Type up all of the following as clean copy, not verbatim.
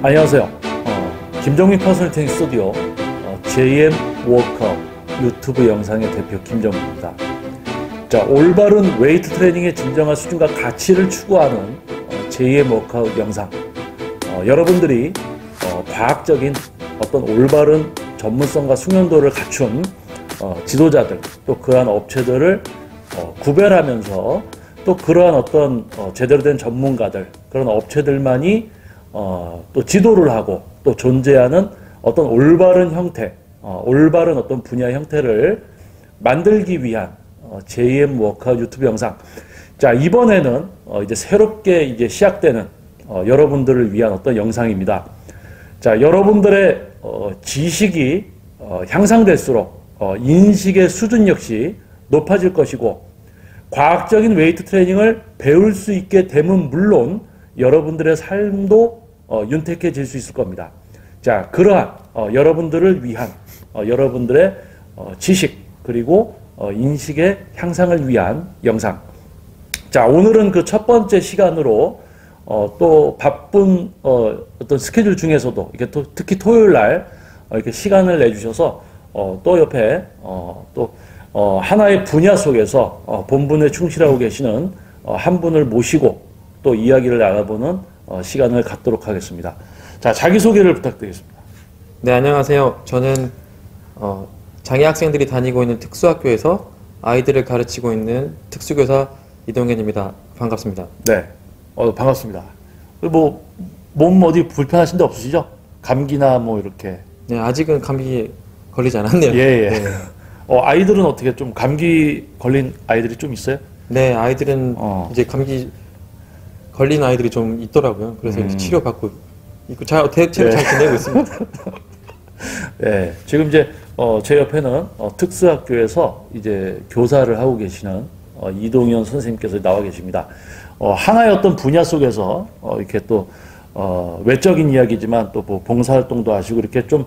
안녕하세요. 김정민 퍼스널 스튜디오 JM 워크아웃 유튜브 영상의 대표 김정민입니다. 자, 올바른 웨이트 트레이닝의 진정한 수준과 가치를 추구하는 JM 워크아웃 영상. 여러분들이 과학적인 어떤 올바른 전문성과 숙련도를 갖춘 지도자들, 또 그러한 업체들을 구별하면서 또 그러한 어떤 제대로 된 전문가들, 그런 업체들만이 또 지도를 하고 또 존재하는 어떤 올바른 형태, 올바른 어떤 분야 형태를 만들기 위한 JM 워크아웃 유튜브 영상. 자, 이번에는 이제 새롭게 이제 시작되는 여러분들을 위한 어떤 영상입니다. 자, 여러분들의 지식이 향상될수록 인식의 수준 역시 높아질 것이고, 과학적인 웨이트 트레이닝을 배울 수 있게 되면 물론 여러분들의 삶도 윤택해질 수 있을 겁니다. 자, 그러한 여러분들을 위한 여러분들의 지식 그리고 인식의 향상을 위한 영상. 자, 오늘은 그 첫 번째 시간으로 또 바쁜 어떤 스케줄 중에서도 이렇게 특히 토요일 날 이렇게 시간을 내주셔서 또 옆에 또 하나의 분야 속에서 본분에 충실하고 계시는 한 분을 모시고 또 이야기를 나눠보는 시간을 갖도록 하겠습니다. 자, 자기소개를 부탁드리겠습니다. 네, 안녕하세요. 저는 장애 학생들이 다니고 있는 특수학교에서 아이들을 가르치고 있는 특수교사 이동현입니다. 반갑습니다. 네, 반갑습니다. 뭐 몸 어디 불편하신 데 없으시죠? 감기나 뭐 이렇게. 네, 아직은 감기 걸리지 않았네요. 예. 네. 아이들은 어떻게 좀 감기 걸린 아이들이 좀 있어요? 네, 아이들은 이제 감기 걸린 아이들이 좀 있더라고요. 그래서 이제 치료받고 있고 대체로 잘 지내고 있습니다. 네, 지금 이제 제 옆에는 특수학교에서 이제 교사를 하고 계시는 이동현 선생님께서 나와 계십니다. 하나의 어떤 분야 속에서 이렇게 또 외적인 이야기지만 또 뭐 봉사활동도 하시고 이렇게 좀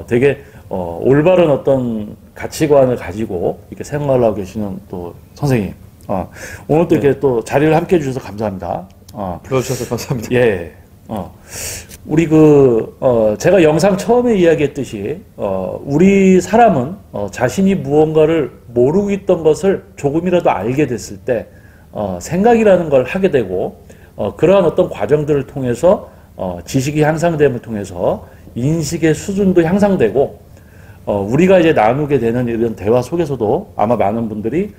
되게 올바른 어떤 가치관을 가지고 이렇게 생활을 하고 계시는 또 선생님. 오늘 또 이렇게 또 자리를 함께 해주셔서 감사합니다. 불러주셔서 감사합니다. 예. 우리 제가 영상 처음에 이야기했듯이, 우리 사람은, 자신이 무언가를 모르고 있던 것을 조금이라도 알게 됐을 때, 생각이라는 걸 하게 되고, 그러한 어떤 과정들을 통해서, 지식이 향상됨을 통해서 인식의 수준도 향상되고, 우리가 이제 나누게 되는 이런 대화 속에서도 아마 많은 분들이,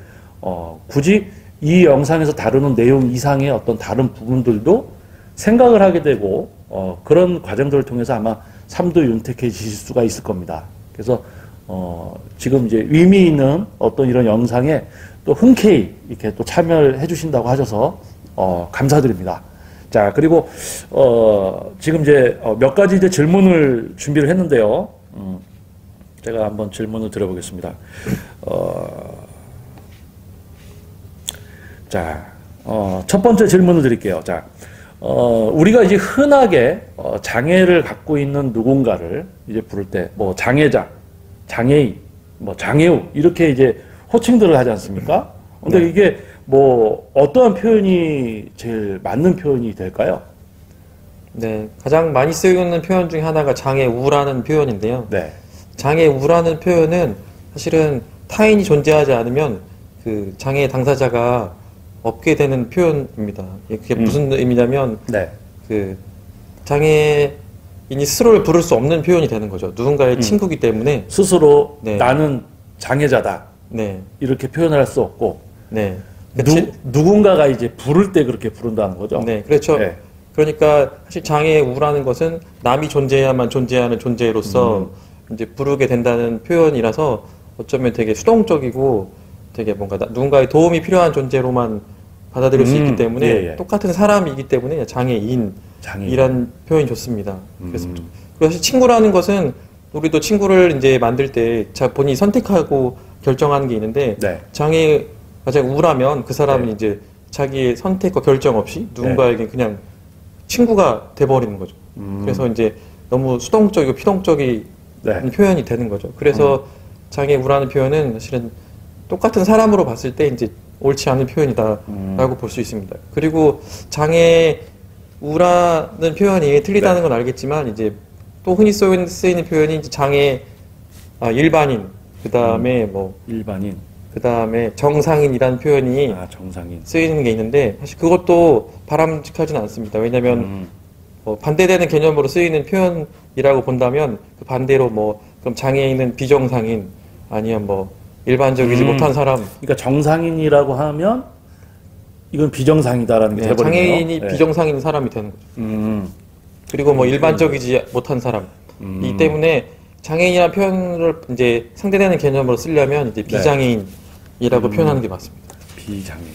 굳이 이 영상에서 다루는 내용 이상의 어떤 다른 부분들도 생각을 하게 되고, 그런 과정들을 통해서 아마 삶도 윤택해지실 수가 있을 겁니다. 그래서 지금 이제 의미 있는 어떤 이런 영상에 또 흔쾌히 이렇게 또 참여를 해주신다고 하셔서 감사드립니다. 자, 그리고 지금 이제 몇 가지 이제 질문을 준비를 했는데요. 제가 한번 질문을 드려보겠습니다. 자, 첫 번째 질문을 드릴게요. 자, 우리가 이제 흔하게 장애를 갖고 있는 누군가를 이제 부를 때 뭐 장애자, 장애인, 뭐 장애우 이렇게 이제 호칭들을 하지 않습니까? 근데 네. 이게 뭐 어떠한 표현이 제일 맞는 표현이 될까요? 네, 가장 많이 쓰이는 표현 중에 하나가 장애우라는 표현인데요. 네. 장애우라는 표현은 사실은 타인이 존재하지 않으면 그 장애 당사자가 없게 되는 표현입니다. 그게 무슨 의미냐면, 네. 그 장애인이 스스로를 부를 수 없는 표현이 되는 거죠. 누군가의 친구이기 때문에 스스로 네. 나는 장애자다. 네, 이렇게 표현을 할 수 없고, 네, 누군가가 이제 부를 때 그렇게 부른다는 거죠. 네, 그렇죠. 네. 그러니까 사실 장애우라는 것은 남이 존재해야만 존재하는 존재로서 이제 부르게 된다는 표현이라서 어쩌면 되게 수동적이고 되게 뭔가 누군가의 도움이 필요한 존재로만 받아들일 수 있기 때문에 똑같은 사람이기 때문에 장애인이란 표현이 좋습니다. 그래서 사실 친구라는 것은 우리도 친구를 이제 만들 때 본인이 선택하고 결정하는 게 있는데 네. 장애가 우라면 그 사람은 네. 이제 자기의 선택과 결정 없이 누군가에게 그냥 친구가 돼버리는 거죠. 그래서 이제 너무 수동적이고 피동적인 표현이 되는 거죠. 그래서 장애우라는 표현은 사실은 똑같은 사람으로 봤을 때 이제 옳지 않은 표현이다라고 볼 수 있습니다. 그리고 장애인 우라는 표현이 틀리다는 네. 건 알겠지만 이제 또 흔히 쓰이는 표현이 이제 장애 일반인 그다음에 뭐 일반인. 그다음에 정상인이라는 표현이 정상인. 쓰이는 게 있는데 사실 그것도 바람직하지는 않습니다. 왜냐하면 반대되는 개념으로 쓰이는 표현이라고 본다면 그 반대로 뭐 그럼 장애인은 비정상인 아니면 뭐 일반적이지 못한 사람. 그러니까 정상인이라고 하면 이건 비정상이다라는 게 네, 돼버리네요. 장애인이 네. 비정상인 사람이 되는 거죠. 그리고 뭐 일반적이지 못한 사람. 이 때문에 장애인이라는 표현을 이제 상대되는 개념으로 쓰려면 이제 비장애인이라고 표현하는 게 맞습니다. 비장애인.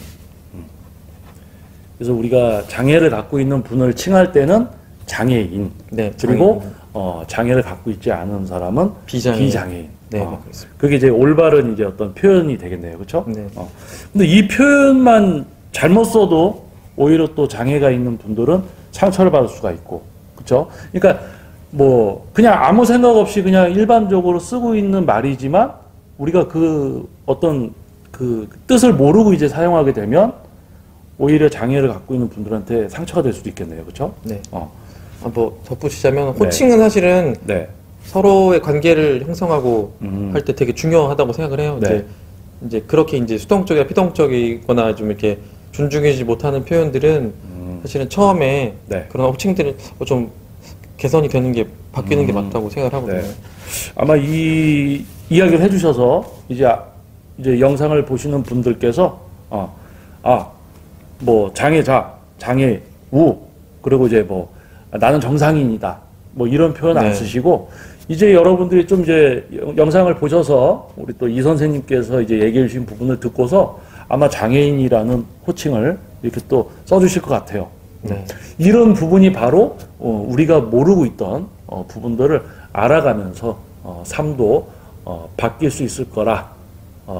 그래서 우리가 장애를 갖고 있는 분을 칭할 때는 장애인. 네, 그리고 장애인. 장애를 갖고 있지 않은 사람은 비장애인. 네, 그렇습니다. 그게 이제 올바른 이제 어떤 표현이 되겠네요, 그렇죠? 네. 근데 이 표현만 잘못 써도 오히려 또 장애가 있는 분들은 상처를 받을 수가 있고, 그렇죠? 그러니까 뭐 그냥 아무 생각 없이 그냥 일반적으로 쓰고 있는 말이지만 우리가 그 어떤 그 뜻을 모르고 이제 사용하게 되면 오히려 장애를 갖고 있는 분들한테 상처가 될 수도 있겠네요, 그렇죠? 네. 뭐 덧붙이자면 네. 호칭은 사실은 네. 서로의 관계를 형성하고 할 때 되게 중요하다고 생각을 해요. 네. 이제 그렇게 이제 수동적이나 피동적이거나 좀 이렇게 존중하지 못하는 표현들은 사실은 처음에 네. 그런 호칭들은 좀 개선이 되는 게 바뀌는 게 맞다고 생각을 하거든요. 네. 아마 이 이야기를 해주셔서 이제 영상을 보시는 분들께서 뭐 장애자, 장애우 그리고 이제 뭐 나는 정상인이다 뭐 이런 표현 안 네. 쓰시고 이제 여러분들이 좀 이제 영상을 보셔서 우리 또 이 선생님께서 이제 얘기해 주신 부분을 듣고서 아마 장애인이라는 호칭을 이렇게 또 써주실 것 같아요. 네. 이런 부분이 바로 우리가 모르고 있던 부분들을 알아가면서 삶도 바뀔 수 있을 거라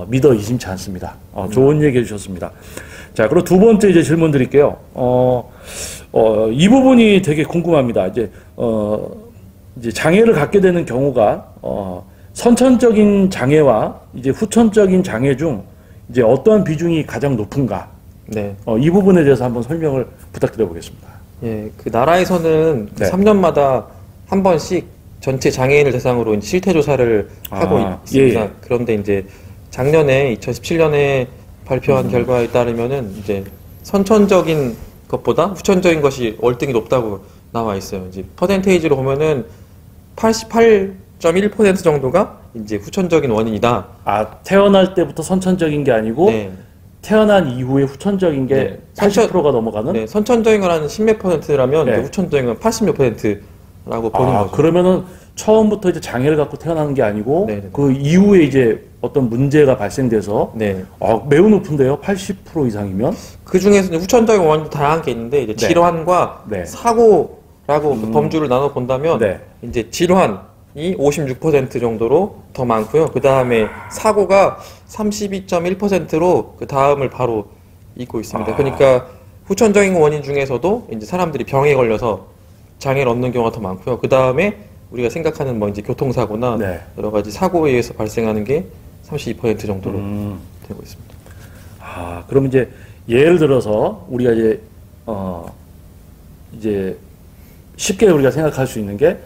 믿어 의심치 않습니다. 좋은 얘기 해주셨습니다. 자, 그리고 두 번째 이제 질문 드릴게요. 이 부분이 되게 궁금합니다. 이제 장애를 갖게 되는 경우가 선천적인 장애와 이제 후천적인 장애 중 이제 어떠한 비중이 가장 높은가? 네. 이 부분에 대해서 한번 설명을 부탁드려 보겠습니다. 예, 그 나라에서는 네. 3년마다 한 번씩 전체 장애인을 대상으로 이제 실태 조사를 하고 있습니다. 예. 그런데 이제 작년에 2017년에 발표한 결과에 따르면은 이제 선천적인 것보다 후천적인 것이 월등히 높다고 나와 있어요. 이제 퍼센테이지로 보면은 88.1% 정도가 이제 후천적인 원인이다. 태어날 때부터 선천적인 게 아니고 네. 태어난 이후에 후천적인 게 네. 80%가 넘어가는? 네, 선천적인 건 한 10몇 %라면 네. 이제 후천적인 건 80몇 %라고 보는 거죠. 그러면은 처음부터 이제 장애를 갖고 태어나는 게 아니고 네네. 그 이후에 이제 어떤 문제가 발생돼서 네. 매우 높은데요? 80% 이상이면? 그 중에서 이제 원인도 다양한 게 있는데 이제 네. 질환과 네. 사고라고 그 범주를 나눠 본다면 네. 이제 질환이 56% 정도로 더 많고요. 그 다음에 사고가 32.1%로 그 다음을 바로 잇고 있습니다. 그러니까 후천적인 원인 중에서도 이제 사람들이 병에 걸려서 장애를 얻는 경우가 더 많고요. 그 다음에 우리가 생각하는 뭐 이제 교통사고나 네. 여러 가지 사고에 의해서 발생하는 게 32% 정도로 되고 있습니다. 그럼 이제 예를 들어서 우리가 이제 쉽게 우리가 생각할 수 있는 게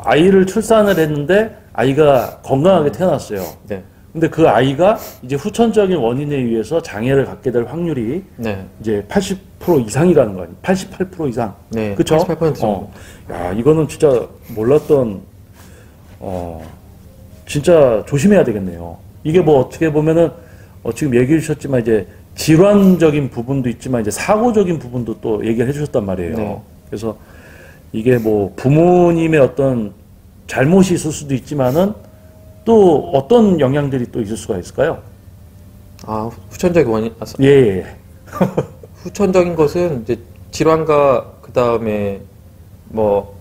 아이를 출산을 했는데 아이가 건강하게 태어났어요. 네. 근데 그 아이가 이제 후천적인 원인에 의해서 장애를 갖게 될 확률이 네. 이제 80% 이상이라는 거 아니에요? 88% 이상. 네. 그쵸? 88% 정도. 야, 이거는 진짜 몰랐던, 진짜 조심해야 되겠네요. 이게 뭐 어떻게 보면은, 지금 얘기해 주셨지만 이제 질환적인 부분도 있지만 이제 사고적인 부분도 또 얘기를 해 주셨단 말이에요. 네. 그래서 이게 뭐 부모님의 어떤 잘못이 있을 수도 있지만은 또 어떤 영향들이 또 있을 수가 있을까요? 후천적인 원인, 예. 후천적인 것은 이제 질환과 그 다음에 뭐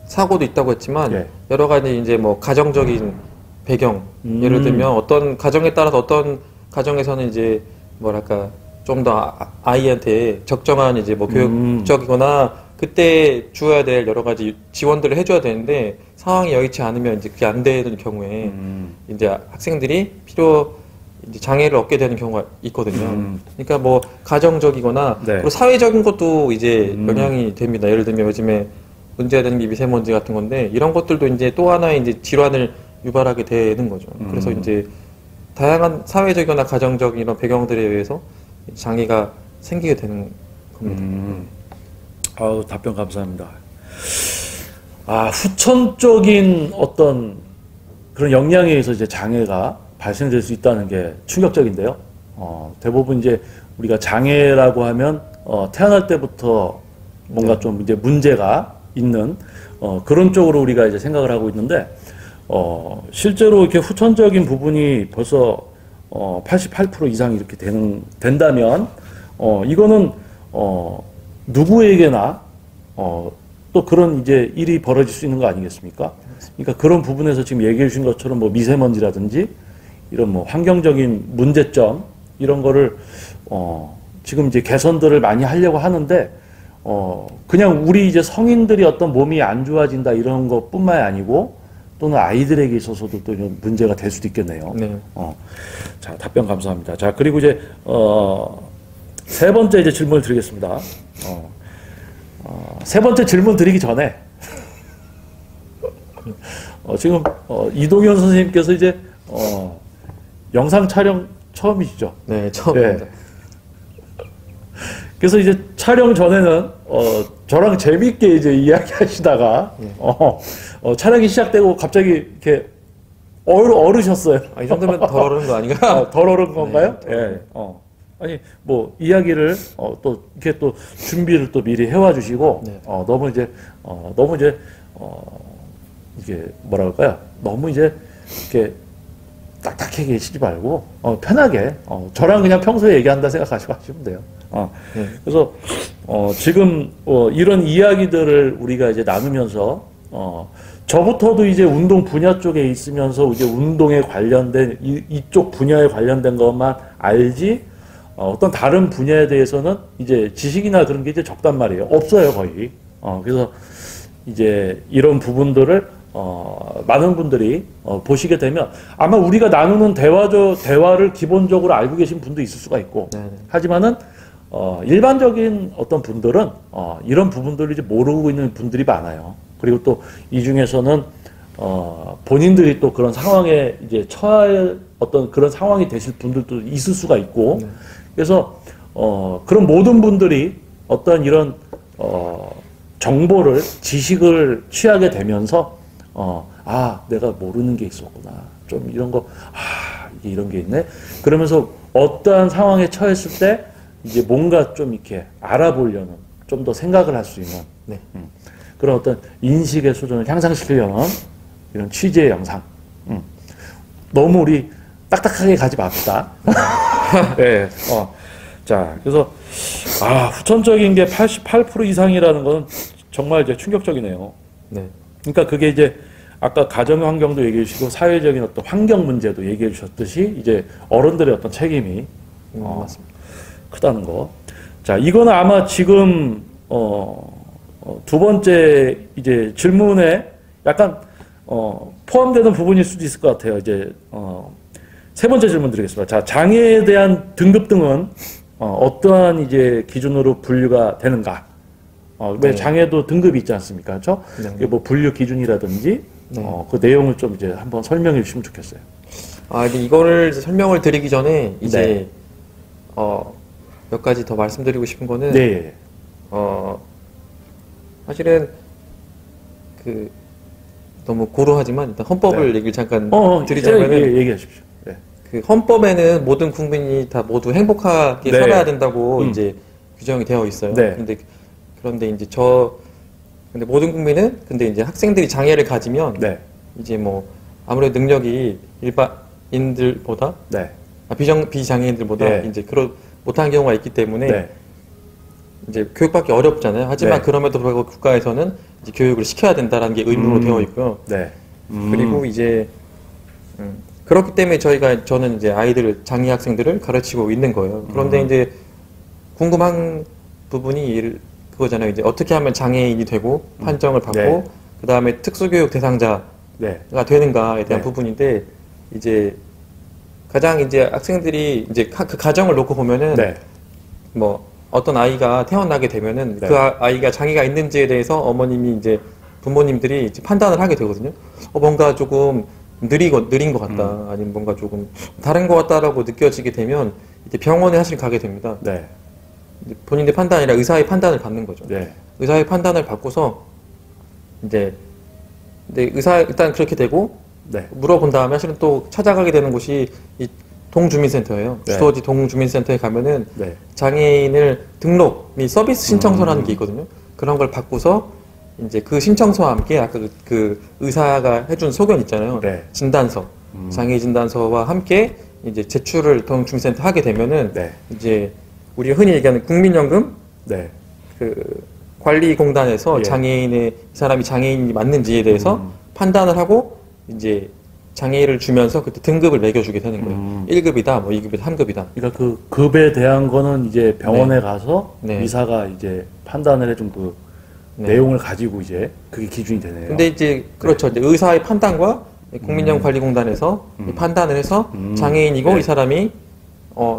사고도 있다고 했지만 예. 여러 가지 이제 뭐 가정적인 배경 예를 들면 어떤 가정에 따라서 어떤 가정에서는 이제 뭐랄까 좀 더 아이한테 적정한 이제 뭐 교육적이거나 그때 주어야 될 여러 가지 지원들을 해줘야 되는데 상황이 여의치 않으면 이제 그게 안 되는 경우에 이제 학생들이 이제 장애를 얻게 되는 경우가 있거든요. 그러니까 뭐 가정적이거나 네. 그리고 사회적인 것도 이제 영향이 됩니다. 예를 들면 요즘에 문제가 되는 게 미세먼지 같은 건데 이런 것들도 이제 또 하나의 이제 질환을 유발하게 되는 거죠. 그래서 이제 다양한 사회적이나 가정적인 이런 배경들에 의해서 장애가 생기게 되는 겁니다. 아우, 답변 감사합니다. 아, 후천적인 어떤 그런 영향에 의해서 이제 장애가 발생될 수 있다는 게 충격적인데요. 대부분 이제 우리가 장애라고 하면 태어날 때부터 뭔가 네. 좀 이제 문제가 있는 그런 쪽으로 우리가 이제 생각을 하고 있는데 실제로 이렇게 후천적인 부분이 벌써 88% 이상 이렇게 된다면 이거는 누구에게나 또 그런 이제 일이 벌어질 수 있는 거 아니겠습니까? 그러니까 그런 부분에서 지금 얘기해 주신 것처럼 뭐 미세먼지라든지 이런 뭐 환경적인 문제점 이런 거를 지금 이제 개선들을 많이 하려고 하는데 그냥 우리 이제 성인들이 어떤 몸이 안 좋아진다 이런 것뿐만이 아니고 또는 아이들에게 있어서도 또 이런 문제가 될 수도 있겠네요. 네. 자, 답변 감사합니다. 자, 그리고 이제 세 번째 이제 질문을 드리겠습니다. 세 번째 질문 드리기 전에 지금 이동현 선생님께서 이제 영상 촬영 처음이시죠? 네, 처음입니다. 네. 그래서 이제 촬영 전에는 저랑 재밌게 이제 이야기하시다가 촬영이 시작되고 갑자기 이렇게 얼으셨어요. 이 정도면 덜 어른 거 아닌가? 덜 얼은 건가요? 네, 예. 아니 뭐 이야기를 또 이렇게 또 준비를 또 미리 해와 주시고 네. 너무 이제 이게 뭐라 그럴까요? 너무 이제 이렇게 딱딱하게 계시지 말고 편하게 저랑 그냥 평소에 얘기한다 생각하시고 하시면 돼요. 네. 그래서 지금 이런 이야기들을 우리가 이제 나누면서 저부터도 이제 운동 분야 쪽에 있으면서 이제 운동에 관련된 이쪽 분야에 관련된 것만 알지 어떤 다른 분야에 대해서는 이제 지식이나 그런 게 이제 적단 말이에요. 없어요, 거의. 그래서 이제 이런 부분들을 많은 분들이 보시게 되면 아마 우리가 나누는 대화를 기본적으로 알고 계신 분도 있을 수가 있고 네네. 하지만은 일반적인 어떤 분들은 이런 부분들을 이제 모르고 있는 분들이 많아요. 그리고 또 이 중에서는 본인들이 또 그런 상황에 이제 처할 어떤 그런 상황이 되실 분들도 있을 수가 있고 네. 그래서 그런 모든 분들이 어떤 이런 정보를 지식을 취하게 되면서 내가 모르는 게 있었구나. 좀 이런 거, 이게 이런 게 있네. 그러면서 어떠한 상황에 처했을 때 이제 뭔가 좀 이렇게 알아보려는 좀 더 생각을 할 수 있는 네. 그런 어떤 인식의 수준을 향상시키려는 이런 취지의 영상. 너무 우리 딱딱하게 가지 맙시다. 네. 자, 그래서 후천적인 게 88% 이상이라는 건 정말 이제 충격적이네요. 네. 그러니까 그게 이제 아까 가정 환경도 얘기해 주시고 사회적인 어떤 환경 문제도 얘기해 주셨듯이 이제 어른들의 어떤 책임이 맞습니다. 크다는 거. 자, 이거는 아마 지금 두 번째 이제 질문에 약간 포함되는 부분일 수도 있을 것 같아요. 이제 세 번째 질문 드리겠습니다. 자, 장애에 대한 등급등은 어떠한 이제 기준으로 분류가 되는가? 왜 네. 장애도 등급이 있지 않습니까? 그렇죠? 네. 이게 뭐 분류 기준이라든지 네. 그 내용을 좀 이제 한번 설명해 주시면 좋겠어요. 근데 이거를 설명을 드리기 전에 이제 네. 몇 가지 더 말씀드리고 싶은 거는 네. 사실은 그 너무 고루하지만 일단 헌법을 네. 얘기를 잠깐 이제 드리자면은 얘기하십시오. 네. 그 헌법에는 모든 국민이 다 모두 행복하게 네. 살아야 된다고 이제 규정이 되어 있어요. 네. 그런데 이제 근데 모든 국민은 근데 이제 학생들이 장애를 가지면 네. 이제 뭐 아무래도 능력이 일반인들보다 네. 비장애인들보다 네. 이제 못하는 경우가 있기 때문에 네. 이제 교육받기 어렵잖아요. 하지만 네. 그럼에도 불구하고 국가에서는 이제 교육을 시켜야 된다라는 게 의무로 되어 있고요. 네. 그리고 이제 그렇기 때문에 저는 이제 아이들 장애 학생들을 가르치고 있는 거예요. 그런데 이제 궁금한 부분이 그거잖아요. 이제 어떻게 하면 장애인이 되고 판정을 받고 네. 그 다음에 특수교육 대상자가 네. 되는가에 대한 네. 부분인데 이제 가장 이제 학생들이 이제 그 가정을 놓고 보면은 네. 뭐 어떤 아이가 태어나게 되면은 네. 그 아이가 장애가 있는지에 대해서 어머님이 이제 부모님들이 이제 판단을 하게 되거든요. 뭔가 조금 느린 것 같다. 아니면 뭔가 조금 다른 것 같다라고 느껴지게 되면 이제 병원에 사실 가게 됩니다. 네. 이제 본인의 판단이 아니라 의사의 판단을 받는 거죠. 네. 의사의 판단을 받고서 이제 의사 일단 그렇게 되고 네. 물어본 다음에 사실은 또 찾아가게 되는 곳이 이 동주민센터예요. 네. 주소지 동주민센터에 가면은 네. 장애인을 등록 및 서비스 신청서라는 게 있거든요. 그런 걸 받고서 이제 그 신청서와 함께 아까 그 의사가 해준 소견 있잖아요. 네. 진단서, 장애 진단서와 함께 이제 제출을 동주민센터 하게 되면은 네. 이제 우리 흔히 얘기하는 국민연금 네. 그 관리공단에서 예. 이 사람이 장애인이 맞는지에 대해서 판단을 하고 이제 장애를 주면서 그때 등급을 매겨주게 되는 거예요. 1급이다, 뭐 2급이다, 3급이다. 그러니까 그 급에 대한 거는 이제 병원에 가서 네. 의사가 이제 판단을 해준 그 네. 내용을 가지고 이제 그게 기준이 되네요. 근데 이제 그렇죠. 이제 의사의 판단과 국민연금관리공단에서 판단을 해서 장애인이고 네. 이 사람이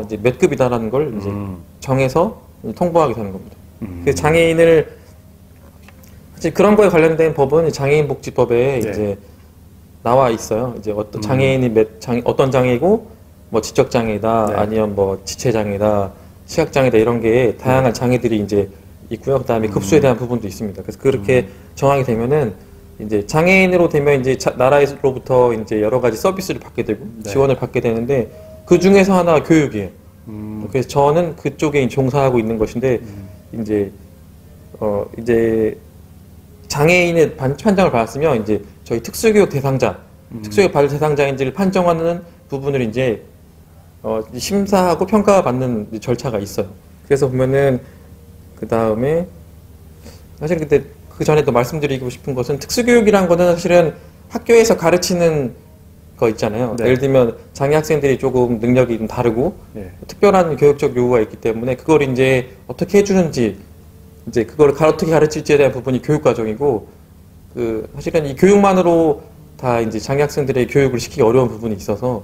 이제 몇 급이다라는 걸 이제 정해서 통보하게 되는 겁니다. 그 장애인을 사실 그런 거에 관련된 법은 장애인복지법에 네. 이제 나와 있어요. 이제 어떤 장애인이 어떤 장애이고 뭐 지적 장애다 네. 아니면 뭐 지체 장애다 시각 장애다 이런 게 다양한 장애들이 이제 있고요. 그다음에 급수에 대한 부분도 있습니다. 그래서 그렇게 정하게 되면은 이제 장애인으로 되면 이제 나라에서로부터 이제 여러 가지 서비스를 받게 되고 네. 지원을 받게 되는데 그 중에서 하나가 교육이에요. 그래서 저는 그쪽에 종사하고 있는 것인데 이제 장애인의 판정을 받았으면 이제 저희 특수교육 대상자, 특수교육 받을 대상자인지를 판정하는 부분을 이제 심사하고 평가받는 절차가 있어요. 그래서 보면은 그 다음에 사실 그때 그 전에도 말씀드리고 싶은 것은 특수교육이란 거는 사실은 학교에서 가르치는 거 있잖아요. 네. 예를 들면 장애 학생들이 조금 능력이 좀 다르고 네. 특별한 교육적 요구가 있기 때문에 그걸 이제 어떻게 해주는지 이제 그걸 어떻게 가르칠지에 대한 부분이 교육 과정이고 그 사실은 이 교육만으로 다 이제 장애 학생들의 교육을 시키기 어려운 부분이 있어서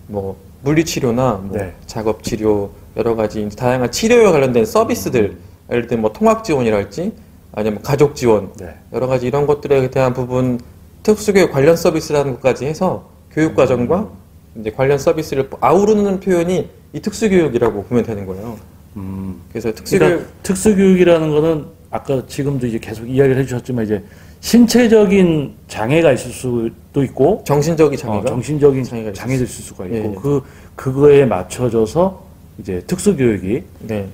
뭐 물리치료나 뭐 네. 작업치료 여러 가지 이제 다양한 치료에 관련된 서비스들 예를 들면 뭐 통학 지원이랄지 아니면 뭐 가족 지원 네. 여러 가지 이런 것들에 대한 부분 특수교육 관련 서비스라는 것까지 해서 교육 과정과 이제 관련 서비스를 아우르는 표현이 이 특수교육이라고 보면 되는 거예요. 그래서 특수교육 그러니까 특수교육이라는 거는 아까 지금도 이제 계속 이야기를 해주셨지만 이제 신체적인 장애가 있을 수도 있고 정신적인 장애가 정신적인 장애가 장애도 있을 수가 있고 예. 그거에 맞춰져서 이제 특수교육이 네.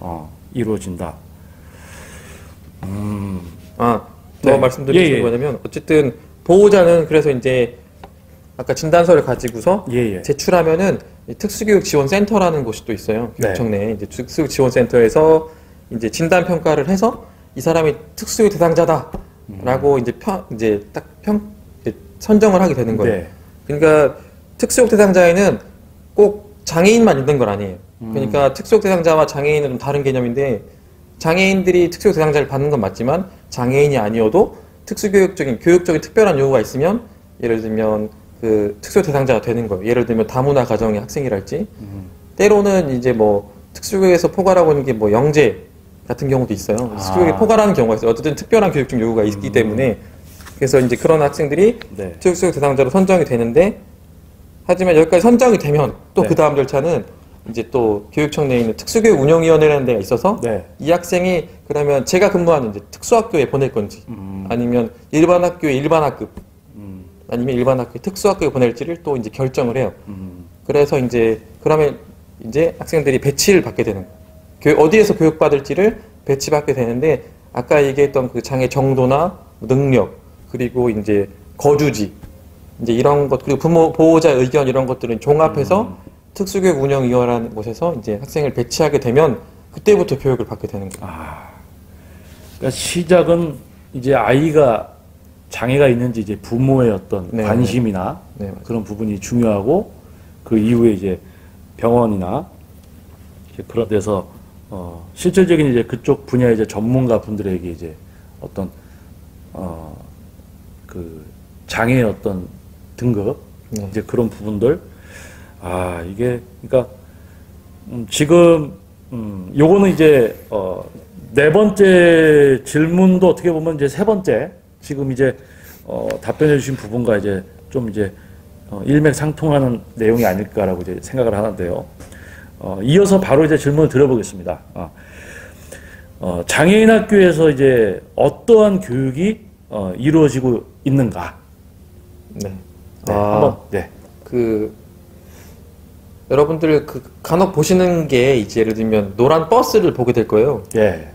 이루어진다. 더 네. 말씀드리고 싶은 예, 예. 거냐면 어쨌든 보호자는 그래서 이제 아까 진단서를 가지고서 예. 제출하면은 이 특수교육 지원센터라는 곳이 또 있어요. 네. 교육청 내에 이제 특수교육 지원센터에서 이제 진단 평가를 해서 이 사람이 특수교육 대상자다라고 이제 선정을 하게 되는 거예요. 네. 그러니까 특수교육 대상자에는 꼭 장애인만 있는 건 아니에요. 그러니까 특수교육 대상자와 장애인은 좀 다른 개념인데 장애인들이 특수교육 대상자를 받는 건 맞지만 장애인이 아니어도 교육적인 특별한 요구가 있으면 예를 들면 그 특수교육 대상자가 되는 거예요. 예를 들면 다문화 가정의 학생이랄지 때로는 이제 뭐 특수교육에서 포괄하고 있는 게 뭐 영재 같은 경우도 있어요. 특수교육에 포괄하는 경우가 있어요. 어쨌든 특별한 교육적 요구가 있기 때문에 그래서 이제 그런 학생들이 네. 특수교육 대상자로 선정이 되는데 하지만 여기까지 선정이 되면 또 네. 그 다음 절차는 이제 또 교육청 내에 있는 특수교육 운영위원회라는 데가 있어서 네. 이 학생이 그러면 제가 근무하는 이제 특수학교에 보낼 건지 아니면 일반 학교의 일반 학급 아니면 일반 학교의 특수학교에 보낼지를 또 이제 결정을 해요. 그래서 이제 그러면 이제 학생들이 배치를 받게 되는 거예요. 어디에서 교육받을지를 배치받게 되는데 아까 얘기했던 그 장애 정도나 능력 그리고 이제 거주지 이제 이런 것 그리고 부모 보호자 의견 이런 것들은 종합해서 특수교육 운영위원회라는 곳에서 이제 학생을 배치하게 되면 그때부터 교육을 받게 되는 거예요. 그러니까 시작은 이제 아이가 장애가 있는지 이제 부모의 어떤 네. 관심이나 네, 그런 부분이 중요하고 그 이후에 이제 병원이나 이제 그런 데서 실질적인 이제 그쪽 분야의 이제 전문가 분들에게 이제 어떤 그 장애의 어떤 등급 네. 이제 그런 부분들 이게 그러니까 지금 요거는 이제 네 번째 질문도 어떻게 보면 이제 세 번째 지금 이제 답변해 주신 부분과 이제 좀 이제 일맥상통하는 내용이 아닐까라고 이제 생각을 하는데요. 이어서 바로 이제 질문을 드려보겠습니다. 장애인 학교에서 이제 어떠한 교육이 이루어지고 있는가? 네. 네, 한번 네. 여러분들 간혹 보시는 게 이제 예를 들면 노란 버스를 보게 될 거예요. 예.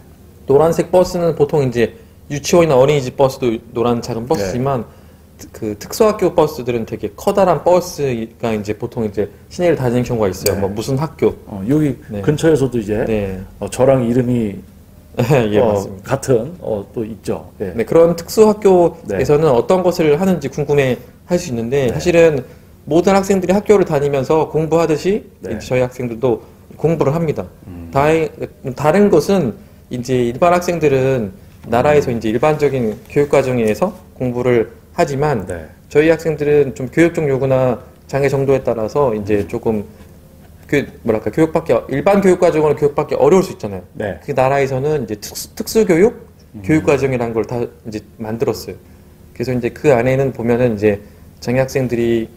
노란색 버스는 보통 이제 유치원이나 어린이집 버스도 노란 작은 버스지만 그 특수학교 버스들은 되게 커다란 버스가 이제 보통 이제 시내를 다니는 경우가 있어요. 네. 뭐 무슨 학교. 여기 네. 근처에서도 이제 네. 저랑 이름이 예, 맞습니다. 같은 또 있죠. 예. 네, 그런 특수학교에서는 어떤 것을 하는지 궁금해 할 수 있는데 사실은 모든 학생들이 학교를 다니면서 공부하듯이 이제 저희 학생들도 공부를 합니다. 다른 것은 이제 일반 학생들은 나라에서 이제 일반적인 교육 과정에서 공부를 하지만 저희 학생들은 좀 교육적 요구나 장애 정도에 따라서 이제 조금 일반 교육 과정으로 교육받기 어려울 수 있잖아요. 네. 그 나라에서는 이제 특수교육 교육 과정이라는 걸 다 이제 만들었어요. 그래서 이제 그 안에는 보면은 이제 장애 학생들이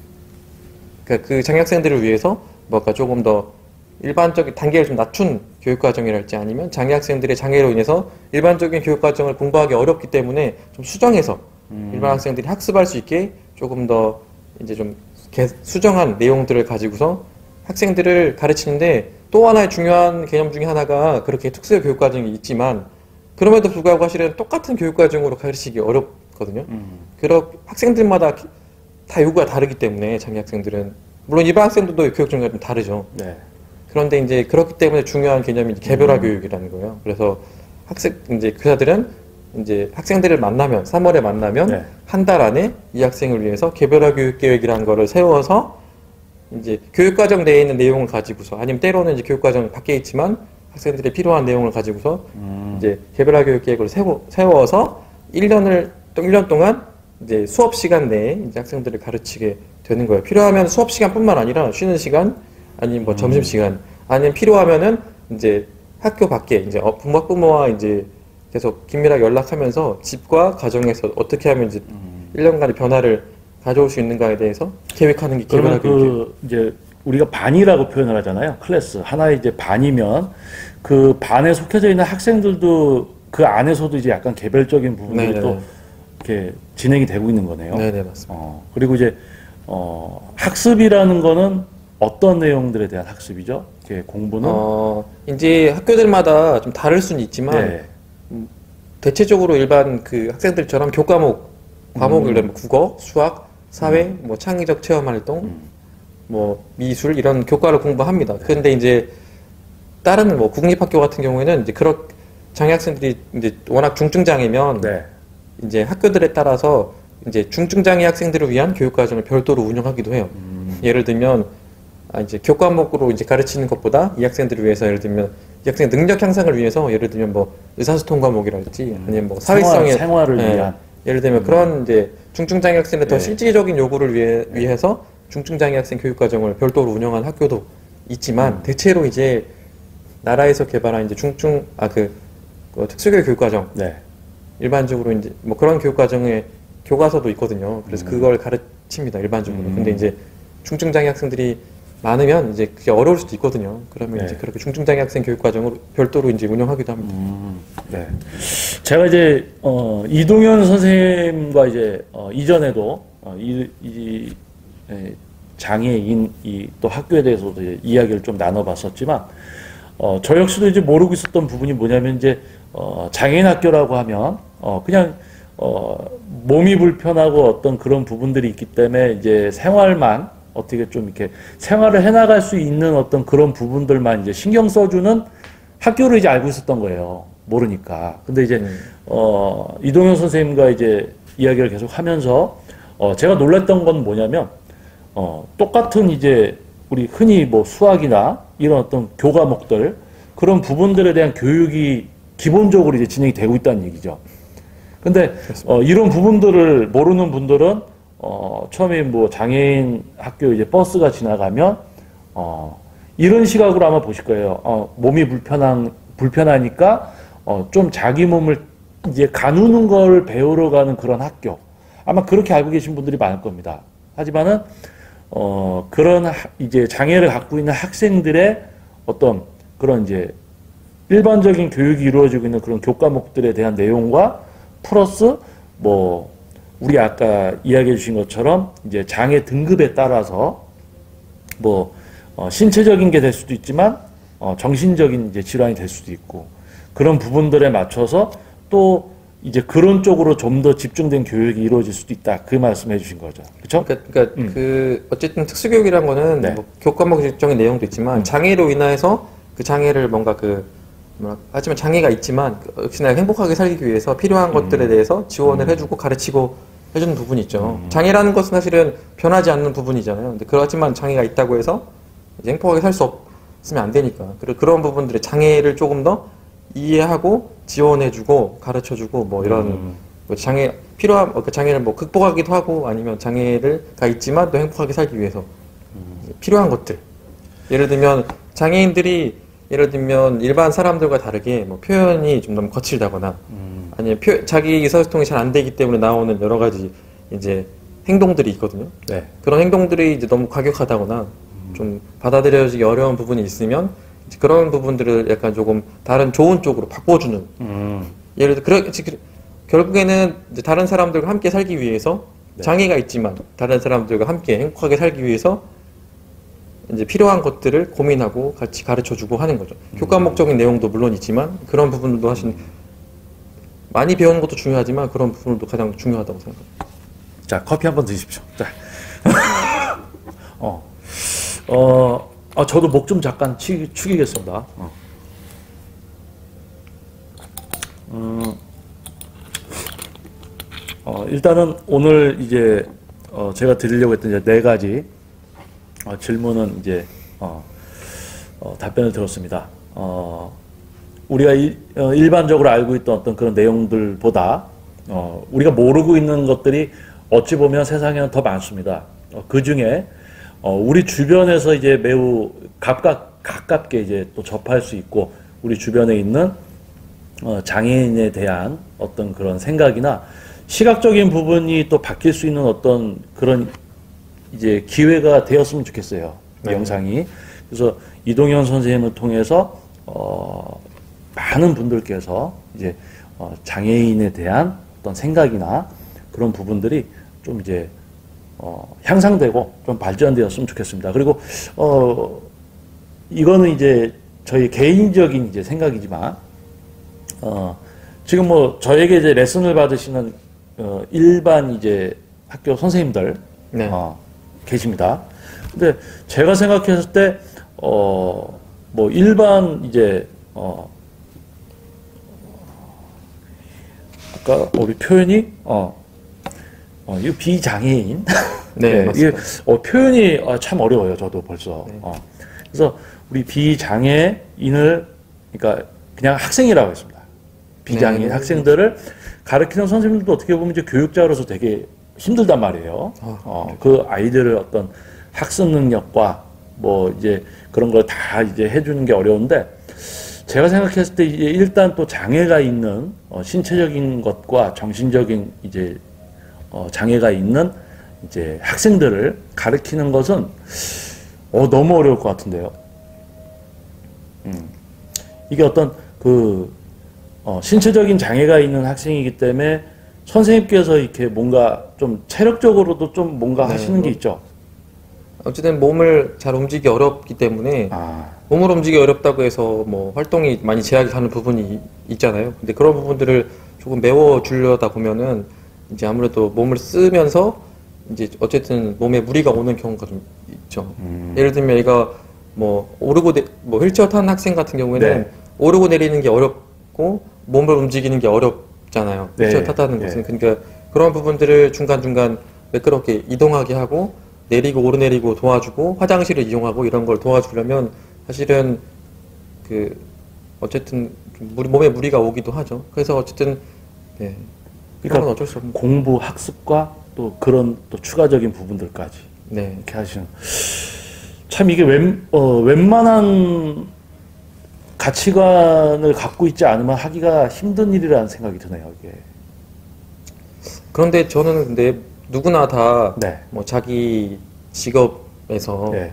그 장애 학생들을 위해서 뭔가 조금 더 일반적인 단계를 좀 낮춘 교육 과정이랄지 아니면 장애 학생들의 장애로 인해서 일반적인 교육 과정을 공부하기 어렵기 때문에 좀 수정해서 일반 학생들이 학습할 수 있게 조금 더 이제 좀 수정한 내용들을 가지고서 학생들을 가르치는데 또 하나의 중요한 개념 중에 하나가 그렇게 특수의 교육 과정이 있지만 그럼에도 불구하고 사실은 똑같은 교육 과정으로 가르치기 어렵거든요. 학생들마다 다 요구가 다르기 때문에 장애 학생들은 물론 일반 학생들도 교육 정도가 좀 다르죠. 네. 그런데 이제 그렇기 때문에 중요한 개념이 개별화 교육이라는 거예요. 그래서 이제 교사들은 이제 학생들을 만나면 3월에 만나면 한 달 안에 이 학생을 위해서 개별화 교육 계획이라는 거를 세워서 이제 교육과정 내에 있는 내용을 가지고서 아니면 때로는 이제 교육과정 밖에 있지만 학생들이 필요한 내용을 가지고서 이제 개별화 교육 계획을 세워서 1년 동안 이제 수업 시간 내에 이제 학생들을 가르치게 되는 거예요. 필요하면 수업 시간뿐만 아니라 쉬는 시간 아니면 뭐 점심 시간 아니면 필요하면은 이제 학교 밖에 이제 부모와 이제 계속 긴밀하게 연락하면서 집과 가정에서 어떻게 하면 이제 1년간의 변화를 가져올 수 있는가에 대해서 계획하는 게 그러면 개별화 교육이에요. 이제 우리가 반이라고 표현을 하잖아요. 클래스 하나의 이제 반이면 그 반에 속해져 있는 학생들도 그 안에서도 이제 약간 개별적인 부분들이 네네네. 또 이렇게 진행이 되고 있는 거네요. 네네 맞습니다. 그리고 이제 학습이라는 거는 어떤 내용들에 대한 학습이죠? 이렇게 공부는 이제 학교들마다 좀 다를 수는 있지만 대체적으로 일반 그 학생들처럼 과목을 뭐 국어, 수학, 사회, 뭐 창의적 체험 활동, 뭐 미술 이런 교과를 공부합니다. 그런데 이제 다른 뭐 국립학교 같은 경우에는 이제 그런 장애 학생들이 이제 워낙 중증 장애면 이제 학교들에 따라서 이제 중증 장애 학생들을 위한 교육 과정을 별도로 운영하기도 해요. 예를 들면 이제 교과목으로 이제 가르치는 것보다 이 학생들을 위해서 예를 들면 이 학생 능력 향상을 위해서 예를 들면 뭐 의사소통 과목이랄지 아니면 뭐 사회성의 생활을 위한 예를 들면 그런 이제 중증장애 학생의 더 실질적인 요구를 위해서 중증장애 학생 교육 과정을 별도로 운영한 학교도 있지만 대체로 이제 나라에서 개발한 이제 특수교육 교육 과정 일반적으로 이제 뭐 그런 교육 과정의 교과서도 있거든요. 그래서 그걸 가르칩니다 일반적으로. 근데 이제 중증장애 학생들이 많으면 이제 그게 어려울 수도 있거든요. 그러면 이제 그렇게 중증장애 학생 교육 과정으로 별도로 이제 운영하기도 합니다. 네. 제가 이제 이동현 선생님과 이제 이전에도 장애인 또 학교에 대해서도 이제 이야기를 좀 나눠봤었지만 저 역시도 이제 모르고 있었던 부분이 뭐냐면 이제 장애인 학교라고 하면 그냥 몸이 불편하고 어떤 그런 부분들이 있기 때문에 이제 생활만 어떻게 좀 이렇게 생활을 해나갈 수 있는 어떤 그런 부분들만 이제 신경 써주는 학교를 이제 알고 있었던 거예요. 모르니까. 근데 이제 이동현 선생님과 이제 이야기를 계속 하면서 제가 놀랐던 건 뭐냐면 똑같은 이제 우리 흔히 뭐 수학이나 이런 어떤 교과목들 그런 부분들에 대한 교육이 기본적으로 이제 진행이 되고 있다는 얘기죠. 근데 이런 부분들을 모르는 분들은 처음에 뭐 장애인 학교 이제 버스가 지나가면 이런 시각으로 아마 보실 거예요. 몸이 불편하니까 좀 자기 몸을 이제 가누는 걸 배우러 가는 그런 학교. 아마 그렇게 알고 계신 분들이 많을 겁니다. 하지만은 그런 이제 장애를 갖고 있는 학생들의 어떤 그런 이제 일반적인 교육이 이루어지고 있는 그런 교과목들에 대한 내용과 플러스 뭐 우리 아까 이야기해 주신 것처럼 이제 장애 등급에 따라서 뭐 신체적인 게 될 수도 있지만 정신적인 이제 질환이 될 수도 있고 그런 부분들에 맞춰서 또 이제 그런 쪽으로 좀 더 집중된 교육이 이루어질 수도 있다. 그 말씀해 주신 거죠. 그렇죠? 그러니까 그 어쨌든 특수교육이란 거는 네. 뭐 교과목적인 내용도 있지만 장애로 인해서 그 장애를 뭔가 하지만 장애가 있지만 역시나 행복하게 살기 위해서 필요한 것들에 대해서 지원을 해주고 가르치고 해주는 부분이 있죠. 장애라는 것은 사실은 변하지 않는 부분이잖아요. 근데 그렇지만 장애가 있다고 해서 이제 행복하게 살 수 없으면 안 되니까. 그런 부분들의 장애를 조금 더 이해하고 지원해주고 가르쳐주고 뭐 이런 뭐 그 장애를 뭐 극복하기도 하고 아니면 장애가 있지만 또 행복하게 살기 위해서 필요한 것들. 예를 들면 장애인들이 예를 들면 일반 사람들과 다르게 뭐 표현이 좀 너무 거칠다거나 아니면 자기 의사소통이 잘 안 되기 때문에 나오는 여러 가지 이제 행동들이 있거든요. 네. 그런 행동들이 이제 너무 과격하다거나 좀 받아들여지기 어려운 부분이 있으면 이제 그런 부분들을 약간 조금 다른 좋은 쪽으로 바꿔주는. 예를 들어 결국에는 이제 다른 사람들과 함께 살기 위해서 네. 장애가 있지만 다른 사람들과 함께 행복하게 살기 위해서 이제 필요한 것들을 고민하고 같이 가르쳐주고 하는 거죠. 교과목적인 내용도 물론 있지만 그런 부분도 많이 배우는 것도 중요하지만 그런 부분도 가장 중요하다고 생각합니다. 자, 커피 한번 드십시오. 자. 저도 목 좀 잠깐 축이겠습니다. 일단은 오늘 이제 제가 드리려고 했던 이제 4가지 질문은 이제 답변을 들었습니다. 우리가 일반적으로 알고 있던 어떤 그런 내용들보다 우리가 모르고 있는 것들이 어찌 보면 세상에는 더 많습니다. 그 중에 우리 주변에서 이제 매우 가깝게 이제 또 접할 수 있고 우리 주변에 있는 장애인에 대한 어떤 그런 생각이나 시각적인 부분이 또 바뀔 수 있는 어떤 그런 이제 기회가 되었으면 좋겠어요. 이 영상이. 그래서 이동현 선생님을 통해서 많은 분들께서 이제 장애인에 대한 어떤 생각이나 그런 부분들이 좀 이제 향상되고 좀 발전되었으면 좋겠습니다. 그리고 이거는 이제 저희 개인적인 이제 생각이지만 지금 뭐 저에게 이제 레슨을 받으시는 일반 이제 학교 선생님들 네. 계십니다. 근데 제가 생각했을 때 뭐 일반 이제 아까 우리 표현이 이 비장애인 네, 네, 이게 표현이 참 어려워요. 저도 벌써. 네. 그래서 우리 비장애인을 그러니까 그냥 학생이라고 했습니다. 비장애인 네. 학생들을 가르치는 선생님들도 어떻게 보면 이제 교육자로서 되게 힘들단 말이에요. 그 아이들을 어떤 학습 능력과 뭐 이제 그런 걸 다 이제 해주는 게 어려운데 제가 생각했을 때 이제 일단 또 장애가 있는 신체적인 것과 정신적인 이제 장애가 있는 이제 학생들을 가르치는 것은 너무 어려울 것 같은데요. 이게 어떤 그 신체적인 장애가 있는 학생이기 때문에 선생님께서 이렇게 뭔가 좀 체력적으로도 좀 뭔가 네, 하시는 게 있죠. 어쨌든 몸을 잘 움직이기 어렵기 때문에 몸을 움직이기 어렵다고 해서 뭐 활동이 많이 제약이 가는 부분이 있잖아요. 근데 그런 부분들을 조금 메워주려다 보면은 이제 아무래도 몸을 쓰면서 이제 어쨌든 몸에 무리가 오는 경우가 좀 있죠. 예를 들면 얘가 뭐 뭐 휠체어 타는 학생 같은 경우에는 네. 오르고 내리는 게 어렵고 몸을 움직이는 게 어렵잖아요. 네. 휠체어 타다는 것은. 그러니까 그런 부분들을 중간중간 매끄럽게 이동하게 하고 내리고 오르내리고 도와주고 화장실을 이용하고 이런 걸 도와주려면 사실은 그 어쨌든 몸에 무리가 오기도 하죠. 그래서 어쨌든 네. 그건 그러니까 어쩔 수 없는 공부 학습과 또 그런 또 추가적인 부분들까지 네. 이렇게 하시는 참 이게 웬만한 가치관을 갖고 있지 않으면 하기가 힘든 일이라는 생각이 드네요, 이게. 그런데 저는 근데 누구나 다 네. 뭐 자기 직업에서 네.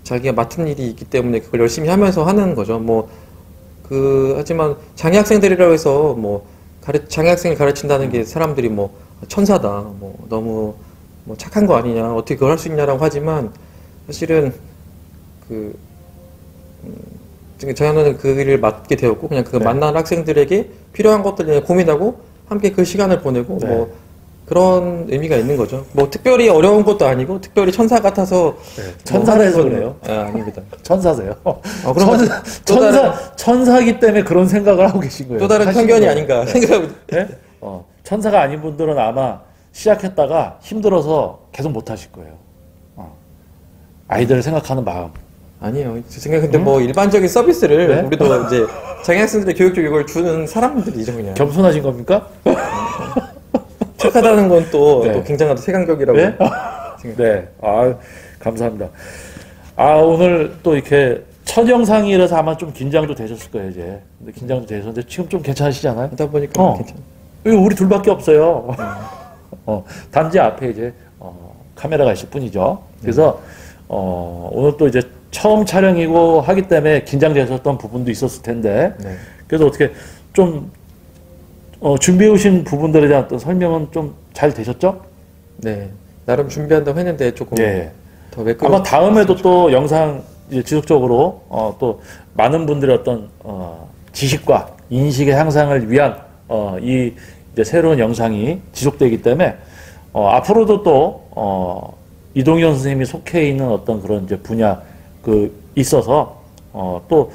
자기가 맡은 일이 있기 때문에 그걸 열심히 하면서 하는 거죠. 하지만 장애 학생들이라고 해서 장애 학생을 가르친다는 게 사람들이 천사다, 너무 착한 거 아니냐, 어떻게 그걸 할 수 있냐라고 하지만 사실은 저는 그 일을 맡게 되었고 그냥 그 네. 만난 학생들에게 필요한 것들을 고민하고 함께 그 시간을 보내고 네. 그런 의미가 있는 거죠. 특별히 어려운 것도 아니고 특별히 천사 같아서 네. 천사라서 그래요? 아닙니다. 천사세요. 그럼 천사기 때문에 그런 생각을 하고 계신 거예요. 또 다른 편견이 아닌가 생각을. 네? 천사가 아닌 분들은 아마 시작했다가 힘들어서 계속 못 하실 거예요. 아이들을 생각하는 마음. 아니에요. 제 생각에 근데 일반적인 서비스를 네? 우리도 이제 장애 학생들의 교육적 이걸 주는 사람들이죠, 그냥. 겸손하신 겁니까? 착하다는 건 또 네. 굉장한 색안경이라고. 네? 네. 감사합니다. 오늘 또 이렇게 첫 영상이라서 아마 좀 긴장도 되셨을 거예요, 이제. 근데 긴장도 되셨는데 지금 좀 괜찮으시잖아요? 하다 보니까 괜찮아요. 여기 우리 둘밖에 없어요. 단지 앞에 이제 카메라가 있을 뿐이죠. 그래서 오늘 또 이제 처음 촬영이고 하기 때문에 긴장되셨던 부분도 있었을 텐데 네. 그래서 어떻게 좀 준비해 오신 부분들에 대한 어떤 설명은 좀 잘 되셨죠? 네. 나름 준비한다고 했는데 조금 예. 더 매끄러. 아마 다음에도 또 영상 이제 지속적으로 또 많은 분들의 어떤 지식과 인식의 향상을 위한 이 이제 새로운 영상이 지속되기 때문에 앞으로도 또 이동현 선생님이 속해 있는 어떤 그런 이제 분야 있어서 또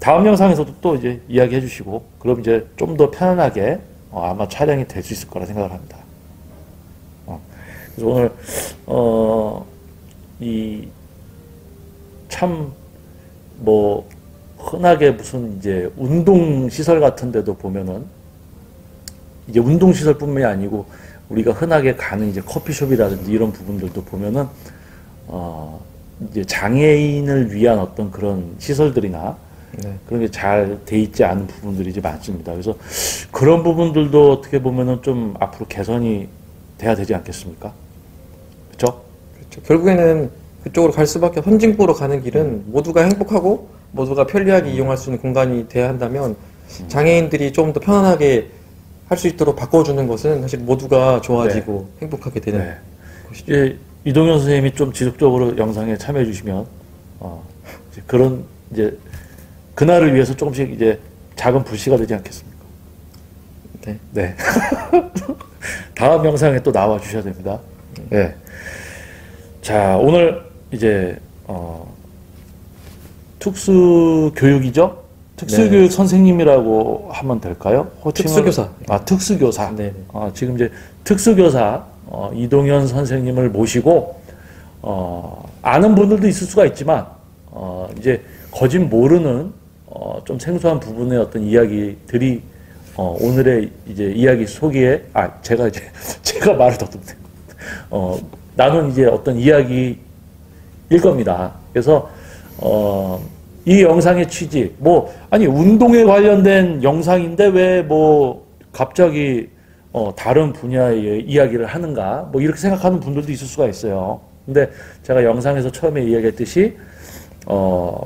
다음 영상에서도 또 이제 이야기해 주시고 그럼 이제 좀 더 편안하게 아마 촬영이 될 수 있을 거라 생각을 합니다. 그래서 오늘 이 참 흔하게 무슨 이제 운동 시설 같은 데도 보면은 이제 운동 시설뿐만이 아니고 우리가 흔하게 가는 이제 커피숍이라든지 이런 부분들도 보면은 이제 장애인을 위한 어떤 그런 시설들이나 네. 그런 게 잘 돼 있지 않은 부분들이 이제 많습니다. 그래서 그런 부분들도 어떻게 보면은 좀 앞으로 개선이 돼야 되지 않겠습니까? 그렇죠? 그렇죠. 결국에는 그쪽으로 갈 수밖에 선진국으로 가는 길은 모두가 행복하고 모두가 편리하게 이용할 수 있는 공간이 돼야 한다면 장애인들이 좀 더 편안하게 할 수 있도록 바꿔주는 것은 사실 모두가 좋아지고 행복하게 되는 것이죠. 이제 이동현 선생님이 좀 지속적으로 영상에 참여해 주시면 이제 그런 이제 그날을 위해서 조금씩 이제 작은 불씨가 되지 않겠습니까? 네. 네. 다음 영상에 또 나와 주셔야 됩니다. 네. 자, 오늘 이제 특수교육이죠? 특수교육 선생님이라고 하면 될까요? 특수교사. 특수교사. 네. 지금 이제 특수교사 이동현 선생님을 모시고 아는 분들도 있을 수가 있지만 이제 거짓 모르는 좀 생소한 부분의 어떤 이야기들이 오늘의 이제 이야기 소개에 제가 말을 더듬네요. 나눈 이제 어떤 이야기일 겁니다. 그래서 이 영상의 취지 아니 운동에 관련된 영상인데 왜 갑자기 다른 분야의 이야기를 하는가 이렇게 생각하는 분들도 있을 수가 있어요. 근데 제가 영상에서 처음에 이야기했듯이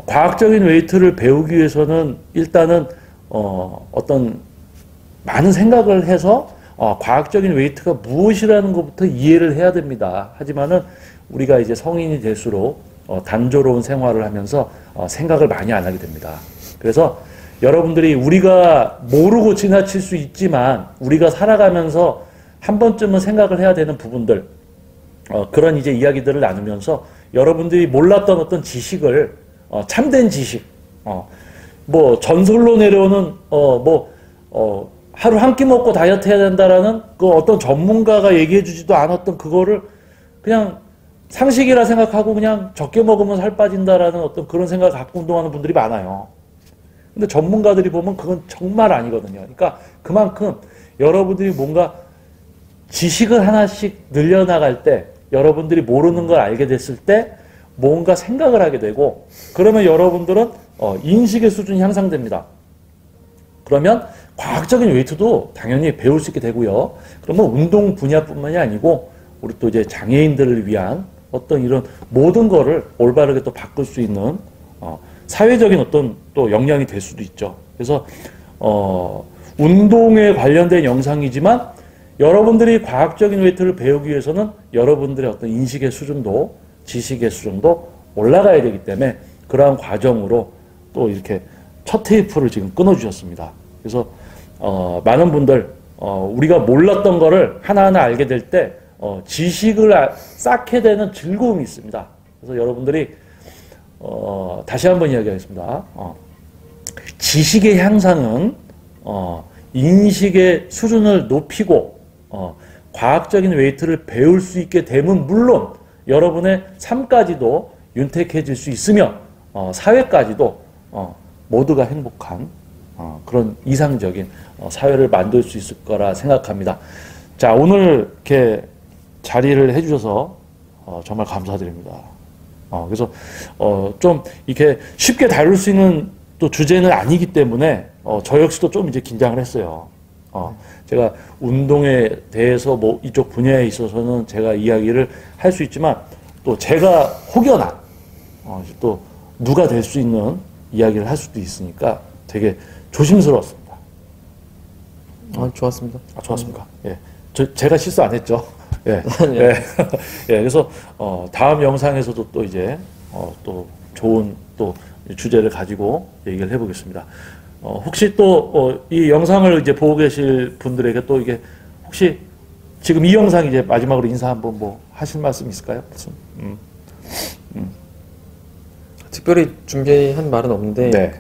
과학적인 웨이트를 배우기 위해서는 일단은 어떤 많은 생각을 해서 과학적인 웨이트가 무엇이라는 것부터 이해를 해야 됩니다. 하지만은 우리가 이제 성인이 될수록 단조로운 생활을 하면서 생각을 많이 안 하게 됩니다. 그래서 여러분들이 우리가 모르고 지나칠 수 있지만 우리가 살아가면서 한 번쯤은 생각을 해야 되는 부분들 그런 이제 이야기들을 나누면서 여러분들이 몰랐던 어떤 지식을 참된 지식 전설로 내려오는 하루 한 끼 먹고 다이어트 해야 된다라는 그 어떤 전문가가 얘기해 주지도 않았던 그거를 그냥 상식이라 생각하고 그냥 적게 먹으면 살 빠진다라는 어떤 그런 생각을 갖고 운동하는 분들이 많아요. 근데 전문가들이 보면 그건 정말 아니거든요. 그러니까 그만큼 여러분들이 뭔가 지식을 하나씩 늘려나갈 때 여러분들이 모르는 걸 알게 됐을 때 뭔가 생각을 하게 되고, 그러면 여러분들은 인식의 수준이 향상됩니다. 그러면 과학적인 웨이트도 당연히 배울 수 있게 되고요. 그러면 운동 분야뿐만이 아니고 우리 또 이제 장애인들을 위한 어떤 이런 모든 거를 올바르게 또 바꿀 수 있는 사회적인 어떤 또 역량이 될 수도 있죠. 그래서 운동에 관련된 영상이지만 여러분들이 과학적인 웨이트를 배우기 위해서는 여러분들의 어떤 인식의 수준도 지식의 수준도 올라가야 되기 때문에 그러한 과정으로 또 이렇게 첫 테이프를 지금 끊어주셨습니다. 그래서 많은 분들 우리가 몰랐던 거를 하나하나 알게 될 때 지식을 쌓게 되는 즐거움이 있습니다. 그래서 여러분들이 다시 한번 이야기하겠습니다. 지식의 향상은 인식의 수준을 높이고 과학적인 웨이트를 배울 수 있게 되면 물론 여러분의 삶까지도 윤택해질 수 있으며 사회까지도 모두가 행복한 그런 이상적인 사회를 만들 수 있을 거라 생각합니다. 자, 오늘 이렇게 자리를 해주셔서 정말 감사드립니다. 그래서 좀 이렇게 쉽게 다룰 수 있는 또 주제는 아니기 때문에 저 역시도 좀 이제 긴장을 했어요. 제가 운동에 대해서 뭐 이쪽 분야에 있어서는 제가 이야기를 할 수 있지만 또 제가 혹여나 또 누가 될 수 있는 이야기를 할 수도 있으니까 되게 조심스러웠습니다. 좋았습니다. 좋았습니까? 예. 제가 실수 안 했죠. 예. 예. 예. 그래서 다음 영상에서도 또 이제 또 좋은 또 주제를 가지고 얘기를 해보겠습니다. 혹시 또 이 영상을 이제 보고 계실 분들에게 또 이게 혹시 지금 이 영상 이제 마지막으로 인사 한번 뭐 하실 말씀 있을까요? 무슨? 특별히 준비한 말은 없는데 네.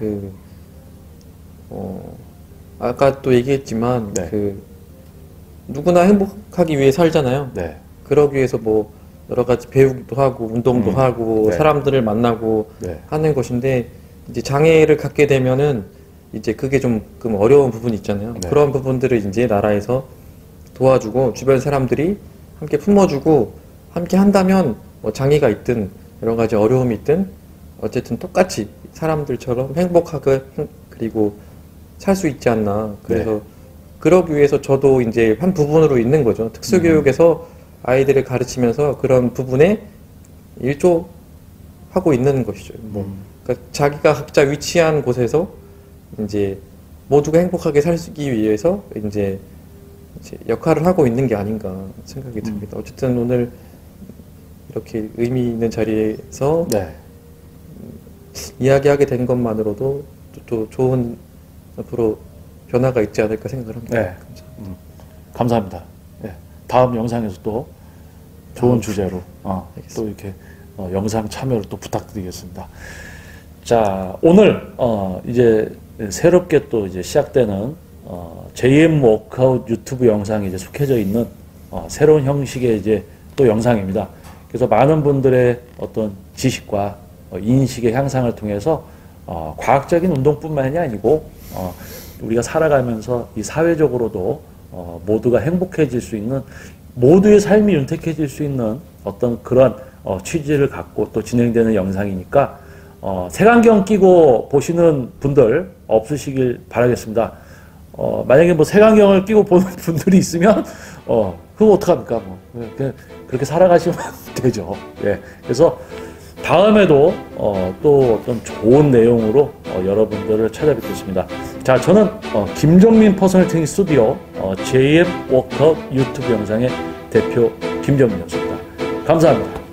아까 또 얘기했지만 네. 누구나 행복하기 위해 살잖아요. 네. 그러기 위해서 뭐 여러 가지 배우기도 하고 운동도 하고 네. 사람들을 만나고 네. 하는 것인데 이제 장애를 갖게 되면은 이제 그게 좀 어려운 부분이 있잖아요. 네. 그런 부분들을 이제 나라에서 도와주고 주변 사람들이 함께 품어주고 함께 한다면 뭐 장애가 있든 여러 가지 어려움이 있든 어쨌든 똑같이 사람들처럼 행복하게 그리고 살 수 있지 않나. 그래서 네. 그러기 위해서 저도 이제 한 부분으로 있는 거죠. 특수교육에서 아이들을 가르치면서 그런 부분에 일조하고 있는 것이죠. 그러니까 자기가 각자 위치한 곳에서 이제 모두가 행복하게 살기 위해서 이제 역할을 하고 있는 게 아닌가 생각이 듭니다. 어쨌든 오늘 이렇게 의미 있는 자리에서 네. 이야기하게 된 것만으로도 또 좋은 앞으로 변화가 있지 않을까 생각을 합니다. 네. 감사합니다. 네. 다음 영상에서 또 좋은 주제로 또 이렇게 영상 참여를 또 부탁드리겠습니다. 자, 오늘 이제 새롭게 또 이제 시작되는 JM 워크아웃 유튜브 영상이 이제 속해져 있는 새로운 형식의 이제 또 영상입니다. 그래서 많은 분들의 어떤 지식과 인식의 향상을 통해서 과학적인 운동뿐만이 아니고 우리가 살아가면서 이 사회적으로도 모두가 행복해질 수 있는 모두의 삶이 윤택해질 수 있는 어떤 그런 취지를 갖고 또 진행되는 영상이니까 색안경 끼고 보시는 분들 없으시길 바라겠습니다. 만약에 뭐 색안경을 끼고 보는 분들이 있으면 그거 어떡합니까? 뭐 그냥 그렇게 살아가시면 되죠. 예. 그래서 다음에도 또 어떤 좋은 내용으로 여러분들을 찾아뵙겠습니다. 자, 저는 김정민 퍼스널 트레이닝 스튜디오 JM 워크아웃 유튜브 영상의 대표 김정민이었습니다. 감사합니다.